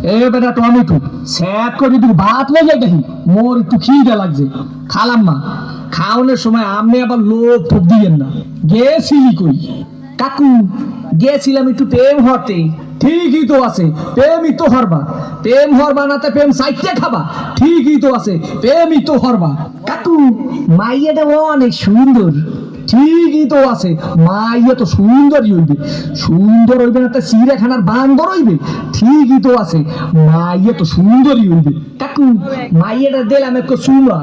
এ বেটা tomato sap করে তুই ভাত লেগে দেখি মোর একটু খিদে লাগছে খালাম না খাওয়ানোর সময় আপনি আবার লোভ ঠোক দিবেন না গেছিলি কই কাকু গেছিলাম একটু প্রেম হতে ঠিকই তো আছে প্রেমই তো হরবা প্রেম হরবা না তো প্রেম সাইটে খাবা ঠিকই তো আছে প্রেমই তো হরবা কাকু মাইয়াটা অনেক সুন্দর ঠিকই তো আছে মাইয়া তো সুন্দরই হইবে সুন্দর হইবে না তো চিড়িয়াখানার বান্দর হইবে ঠিকই তো আছে মাইয়া তো সুন্দরই হইবে কাকু মাইয়াটা দিলাম একটু সুমা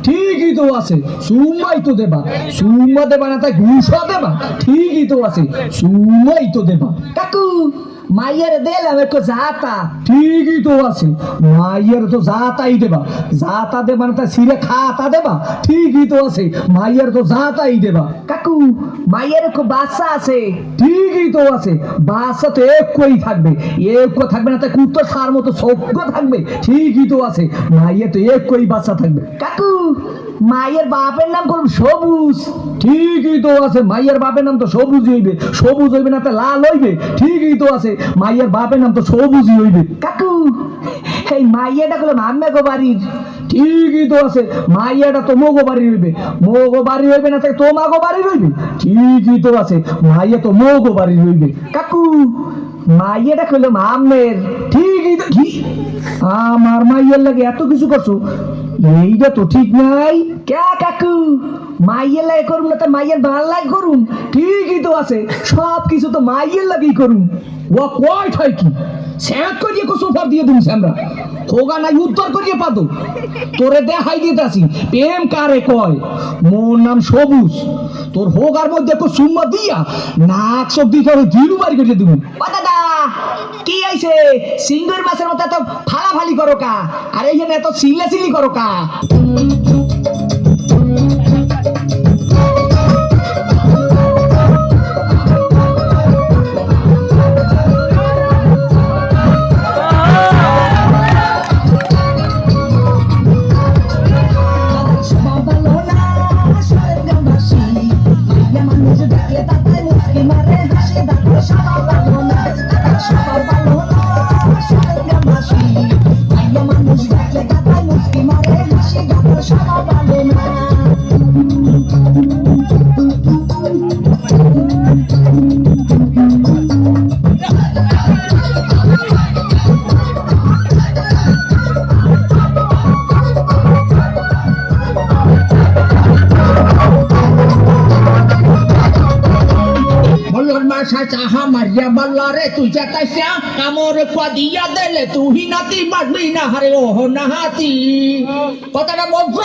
ঠিকই তো আছে সুমাই তো দেবা সুমা দেবা না তাই ঘুষা দেবা ঠিকই তো আছে সুমাই তো দেবা কাকু মাইয়ার দিলাম একটু জাতা ঠিকই তো আছে মাইয়ার তো জাতাই দেবা জাতা দেবা না তাই সিরে খাতা দেবা ঠিকই তো আছে মাইয়ার তো জাতাই দেবা কাকু মাইয়ার একটু বাচ্চা আছে ঠিকই তো আছে বাচ্চা তো একই থাকবে একই থাকবে না তাই কুত্তো সার মতো সভ্য থাকবে ঠিকই তো আছে মাইয়া তো একই বাচ্চা থাকবে কাকু মায়ের বাপের নাম করুন সবুজ ঠিকই তো আছে মাইয়ের বাপের নাম তো সবুজ হইবে সবুজ হইবে না তো লাল হইবে ঠিকই তো আছে মাইয়ের বাপের নাম তো সবুজই হইবে কাকু এই মাইয়াটা করলাম আম্মা গো বাড়ির ঠিকই তো আছে মাইয়াটা তো মোগো বাড়ি হইবে মোগো বাড়ি হইবে না তাই তোমাগো বাড়ি হইবে ঠিকই তো আছে মাইয়া তো মোগো বাড়ি হইবে কাকু মাইয়াটা করলাম আম্মের ঠিকই তো কি আমার মাইয়ার লাগে এত কিছু করছো এইটা তো ঠিক নাই কে কাকু মাইয়ের লাগে করুন না তো মাইয়ের ভাল লাগে করুন ঠিকই তো আছে সব কিছু তো মাইয়ের লাগেই করুন ও কয় ঠাই কি স্যাঁত করিয়ে সোফার দিয়ে দিন আমরা হোগা নাই উত্তর করিয়ে পাতো তোরে দেখাই দিতে আসি প্রেম কারে কয় মোর নাম সবুজ তোর হোগার মধ্যে একটু সুম্মা দিয়া নাক সব দিয়ে দিলু বাড়ি করিয়ে দিব ও দাদা কি আইছে সিঙ্গুর মাছের মতো এত ফালাফালি করো কা আর এইখানে এত সিলাসিলি করো কা চাহা মারিয়া বাল্লা রে তুই চাকাইছা কামর পাদিয়া দেলে তুই নাতি বাড়বি না হারে ওহ না হাতি কথাটা বলছো